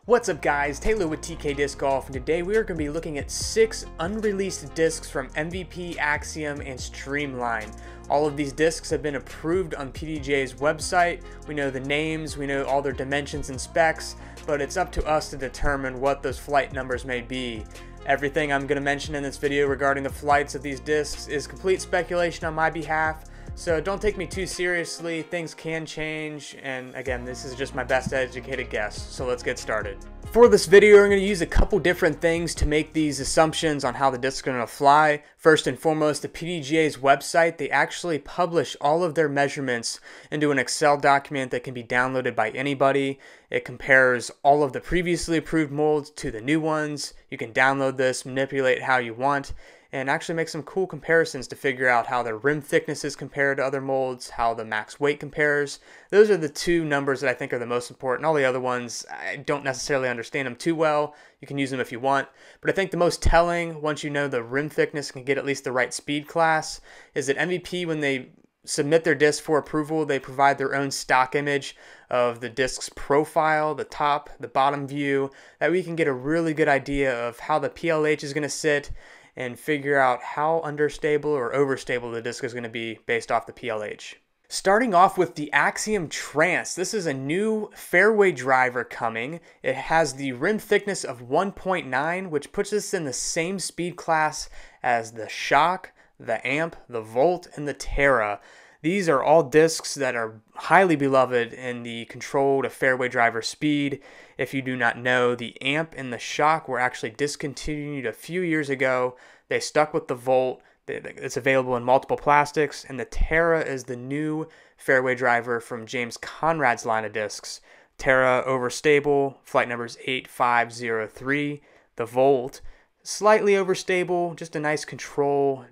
What's up guys, Taylor with TK Disc Golf, and today we are going to be looking at 6 unreleased discs from MVP, Axiom, and Streamline. All of these discs have been approved on PDGA's website. We know the names, we know all their dimensions and specs, but it's up to us to determine what those flight numbers may be. Everything I'm going to mention in this video regarding the flights of these discs is complete speculation on my behalf. So don't take me too seriously, things can change, and again, this is just my best educated guess, so let's get started. For this video, I'm going to use a couple different things to make these assumptions on how the discs are going to fly. First and foremost, the PDGA's website, they actually publish all of their measurements into an Excel document that can be downloaded by anybody. It compares all of the previously approved molds to the new ones. You can download this, manipulate how you want, and actually make some cool comparisons to figure out how the rim thicknesses compare to other molds, how the max weight compares. Those are the two numbers that I think are the most important. All the other ones, I don't necessarily understand them too well. You can use them if you want. But I think the most telling, once you know the rim thickness can get at least the right speed class, is that MVP, when they submit their disc for approval, they provide their own stock image of the disc's profile, the top, the bottom view, that we can get a really good idea of how the PLH is going to sit and figure out how understable or overstable the disc is going to be based off the PLH. Starting off with the Axiom Trance, this is a new fairway driver coming. It has the rim thickness of 1.9, which puts us in the same speed class as the Shock, the Amp, the Volt, and the Terra. These are all discs that are highly beloved in the control to fairway driver speed. If you do not know, the Amp and the Shock were actually discontinued a few years ago. They stuck with the Volt. It's available in multiple plastics, and the Terra is the new fairway driver from James Conrad's line of discs. Terra overstable, flight number is 8503. The Volt, slightly overstable, just a nice control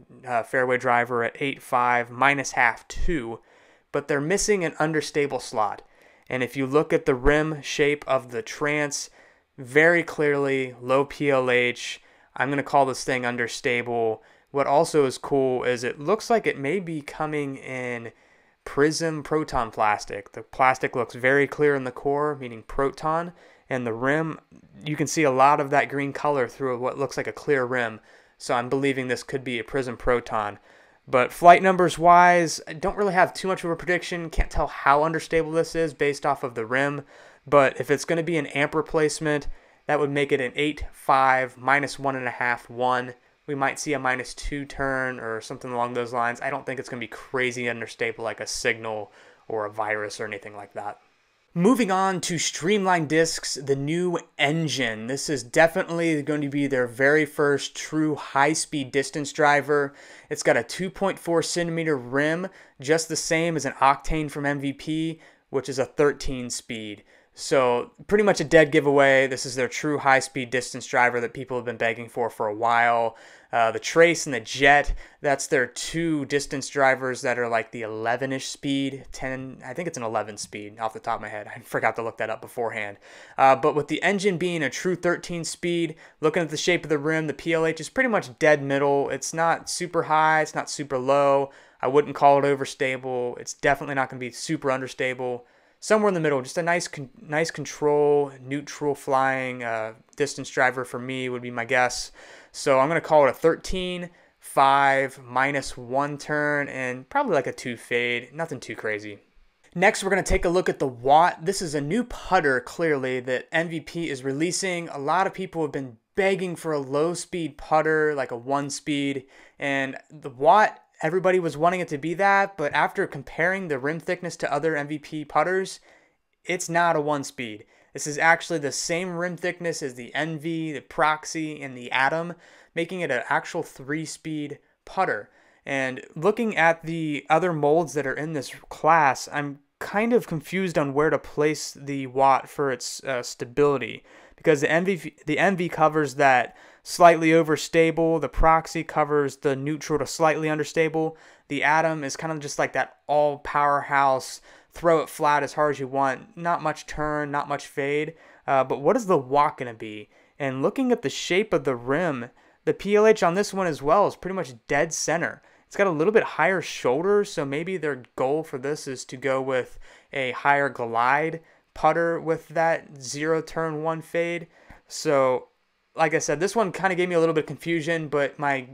fairway driver at 8.5 minus half 2, but they're missing an understable slot. And if you look at the rim shape of the Trance, very clearly low PLH. I'm going to call this thing understable. What also is cool is it looks like it may be coming in Prism Proton plastic. The plastic looks very clear in the core, meaning Proton, and the rim, you can see a lot of that green color through what looks like a clear rim. So I'm believing this could be a Prism Proton. But flight numbers wise, I don't really have too much of a prediction. Can't tell how understable this is based off of the rim. But if it's going to be an amp replacement, that would make it an 8.5 minus 1.5 1. We might see a minus 2 turn or something along those lines. I don't think it's going to be crazy understable like a Signal or a Virus or anything like that. Moving on to Streamline discs, the new engine. This is definitely going to be their very first true high-speed distance driver. It's got a 2.4 centimeter rim, just the same as an Octane from MVP, which is a 13 speed. So pretty much a dead giveaway. This is their true high-speed distance driver that people have been begging for a while. The Trace and the Jet, that's their two distance drivers that are like the 11-ish speed, 10, I think it's an 11 speed off the top of my head. I forgot to look that up beforehand. But with the engine being a true 13 speed, looking at the shape of the rim, the PLH is pretty much dead middle. It's not super high, it's not super low. I wouldn't call it overstable. It's definitely not going to be super understable. Somewhere in the middle, just a nice control, neutral flying distance driver for me would be my guess. So I'm going to call it a 13.5 minus 1 turn and probably like a 2 fade. Nothing too crazy. Next, we're going to take a look at the Watt. This is a new putter, clearly, that MVP is releasing. A lot of people have been begging for a low-speed putter, like a 1-speed. And the Watt, everybody was wanting it to be that, but after comparing the rim thickness to other MVP putters, it's not a 1-speed. This is actually the same rim thickness as the Envy, the Proxy, and the Atom, making it an actual 3-speed putter. And looking at the other molds that are in this class, I'm kind of confused on where to place the Watt for its stability, because the Envy covers that slightly overstable, the Proxy covers the neutral to slightly understable, the Atom is kind of just like that all powerhouse, throw it flat as hard as you want, not much turn, not much fade, but what is the Watt going to be? And looking at the shape of the rim, the PLH on this one as well is pretty much dead center. It's got a little bit higher shoulders, so maybe their goal for this is to go with a higher glide putter with that 0 turn 1 fade. So like I said, this one kind of gave me a little bit of confusion, but my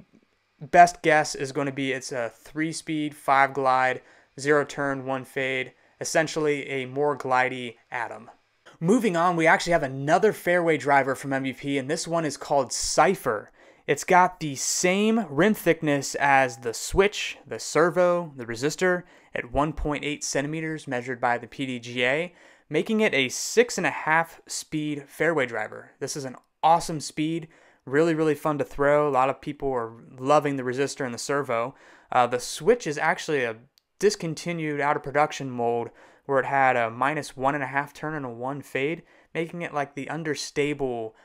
best guess is going to be it's a 3-speed, 5 glide, 0 turn, 1 fade, essentially a more glidey Atom. Moving on, we actually have another fairway driver from MVP, and this one is called Cypher. It's got the same rim thickness as the switch, the servo, the resistor at 1.8 centimeters measured by the PDGA, making it a 6.5 speed fairway driver. This is an awesome speed, really fun to throw. A lot of people are loving the resistor and the servo. The switch is actually a discontinued out of production mold where it had a -1.5 turn and a 1 fade, making it like the understable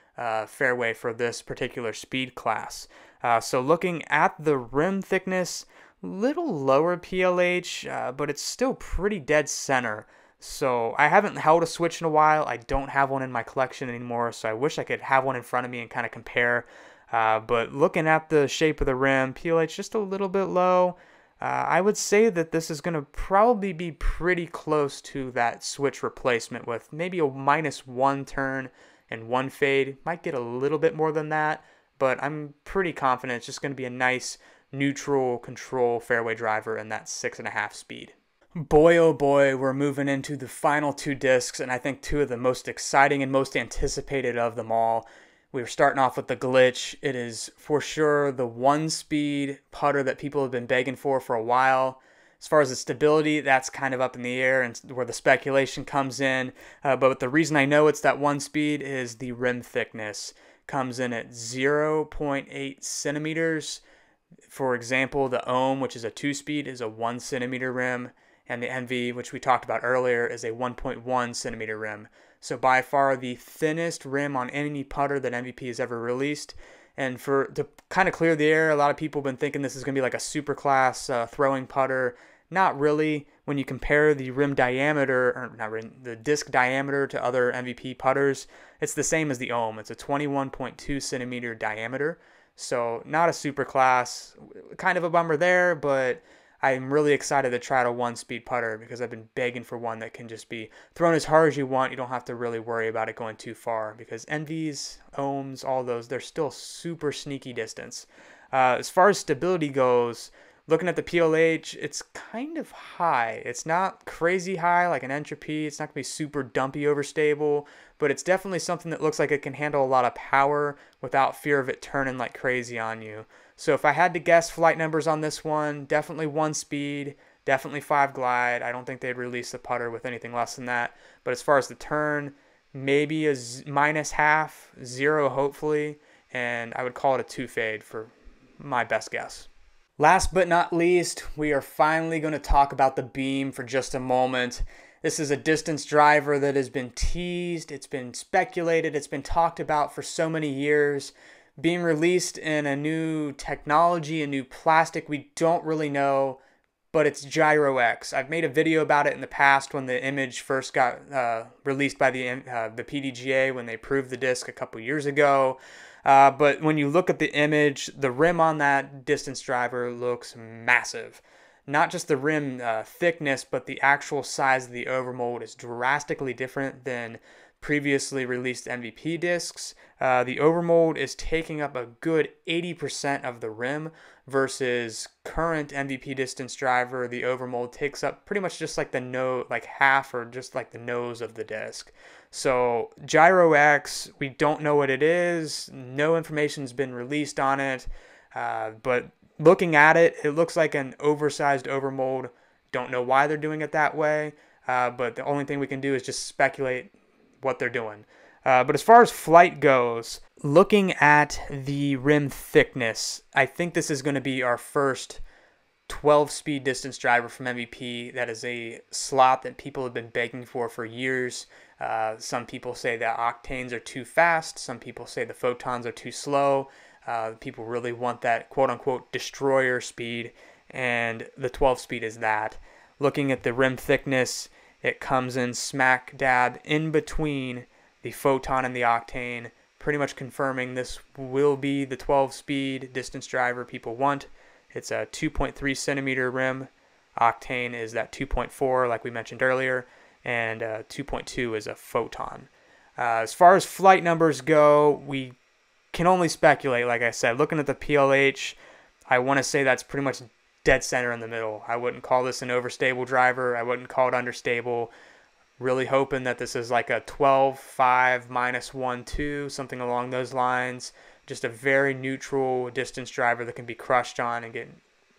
fairway for this particular speed class. So looking at the rim thickness, little lower PLH, but it's still pretty dead center. So I haven't held a switch in a while. I don't have one in my collection anymore, so I wish I could have one in front of me and kind of compare. But looking at the shape of the rim, PLH just a little bit low. I would say that this is going to probably be pretty close to that switch replacement with maybe a -1 turn and 1 fade. Might get a little bit more than that, but I'm pretty confident it's just going to be a nice neutral control fairway driver in that 6.5 speed. Boy, oh boy, we're moving into the final 2 discs, and I think 2 of the most exciting and most anticipated of them all. We're starting off with the Glitch. It is for sure the 1-speed putter that people have been begging for a while. As far as the stability, that's kind of up in the air and where the speculation comes in. But the reason I know it's that 1-speed is the rim thickness. Comes in at 0.8 centimeters. For example, the Ohm, which is a 2-speed, is a 1 centimeter rim. And the Envy, which we talked about earlier, is a 1.1 centimeter rim. So by far the thinnest rim on any putter that MVP has ever released. And to kind of clear the air, a lot of people have been thinking this is going to be like a super class throwing putter. Not really. When you compare the rim diameter, or not rim, the disc diameter to other MVP putters, it's the same as the Ohm. It's a 21.2 centimeter diameter. So not a super class. Kind of a bummer there, but I'm really excited to try out a 1-speed putter because I've been begging for one that can just be thrown as hard as you want. You don't have to really worry about it going too far because Envies, Ohms, all those, they're still super sneaky distance. As far as stability goes, looking at the PLH, it's kind of high. It's not crazy high like an Entropy. It's not going to be super dumpy overstable, but it's definitely something that looks like it can handle a lot of power without fear of it turning like crazy on you. So if I had to guess flight numbers on this one, definitely 1-speed, definitely 5 glide. I don't think they'd release the putter with anything less than that. But as far as the turn, maybe a -0.5, 0 hopefully, and I would call it a 2 fade for my best guess. Last but not least, we are finally going to talk about the Beam for just a moment. This is a distance driver that has been teased, it's been speculated, it's been talked about for so many years. Being released in a new technology, a new plastic, we don't really know, but it's Gyro X. I've made a video about it in the past when the image first got released by the PDGA when they approved the disc a couple years ago. But when you look at the image, the rim on that distance driver looks massive. Not just the rim thickness, but the actual size of the overmold is drastically different than previously released MVP discs. The overmold is taking up a good 80% of the rim versus current MVP distance driver. The overmold takes up pretty much just like the nose, like half or just like the nose of the disc. So Gyro X, we don't know what it is. No information's been released on it, but looking at it, it looks like an oversized overmold. Don't know why they're doing it that way, but the only thing we can do is just speculate what they're doing. But as far as flight goes, looking at the rim thickness, I think this is going to be our first 12-speed distance driver from MVP. That is a slot that people have been begging for years. Some people say that octanes are too fast. Some people say the photons are too slow. People really want that quote-unquote destroyer speed, and the 12-speed is that. Looking at the rim thickness, it comes in smack dab in between the photon and the octane, pretty much confirming this will be the 12-speed distance driver people want. It's a 2.3 centimeter rim. Octane is that 2.4 like we mentioned earlier. and 2.2 is a photon. As far as flight numbers go, we can only speculate. Like I said, looking at the PLH, I want to say that's pretty much dead center in the middle. I wouldn't call this an overstable driver. I wouldn't call it understable. Really hoping that this is like a 12.5 minus 1.2, something along those lines. Just a very neutral distance driver that can be crushed on and get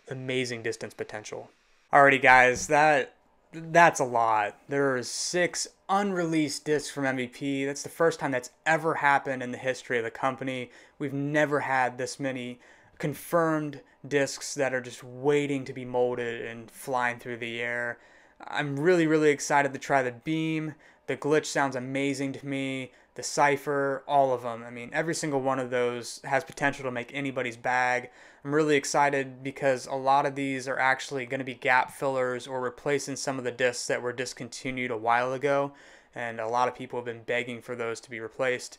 amazing distance potential. Alrighty guys, that's a lot. There are 6 unreleased discs from MVP. That's the first time that's ever happened in the history of the company. We've never had this many confirmed discs that are just waiting to be molded and flying through the air. I'm really excited to try the Beam. The Glitch sounds amazing to me. The Cypher, all of them. I mean, every single one of those has potential to make anybody's bag. I'm really excited because a lot of these are actually going to be gap fillers or replacing some of the discs that were discontinued a while ago, and a lot of people have been begging for those to be replaced.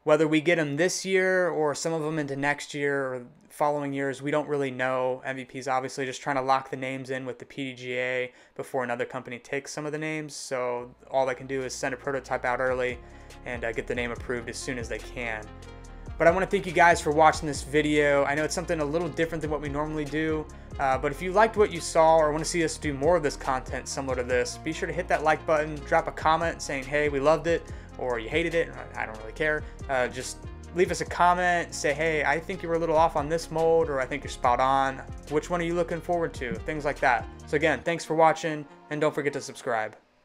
Whether we get them this year or some of them into next year or following years, we don't really know. MVP's obviously just trying to lock the names in with the PDGA before another company takes some of the names, so all they can do is send a prototype out early and get the name approved as soon as they can. But I want to thank you guys for watching this video. I know it's something a little different than what we normally do, but if you liked what you saw or want to see us do more of this content similar to this, be sure to hit that like button, drop a comment saying, hey, we loved it, or you hated it. I don't really care. Just leave us a comment, say, hey, I think you were a little off on this mold, or I think you're spot on. Which one are you looking forward to? Things like that. So again, thanks for watching, and don't forget to subscribe.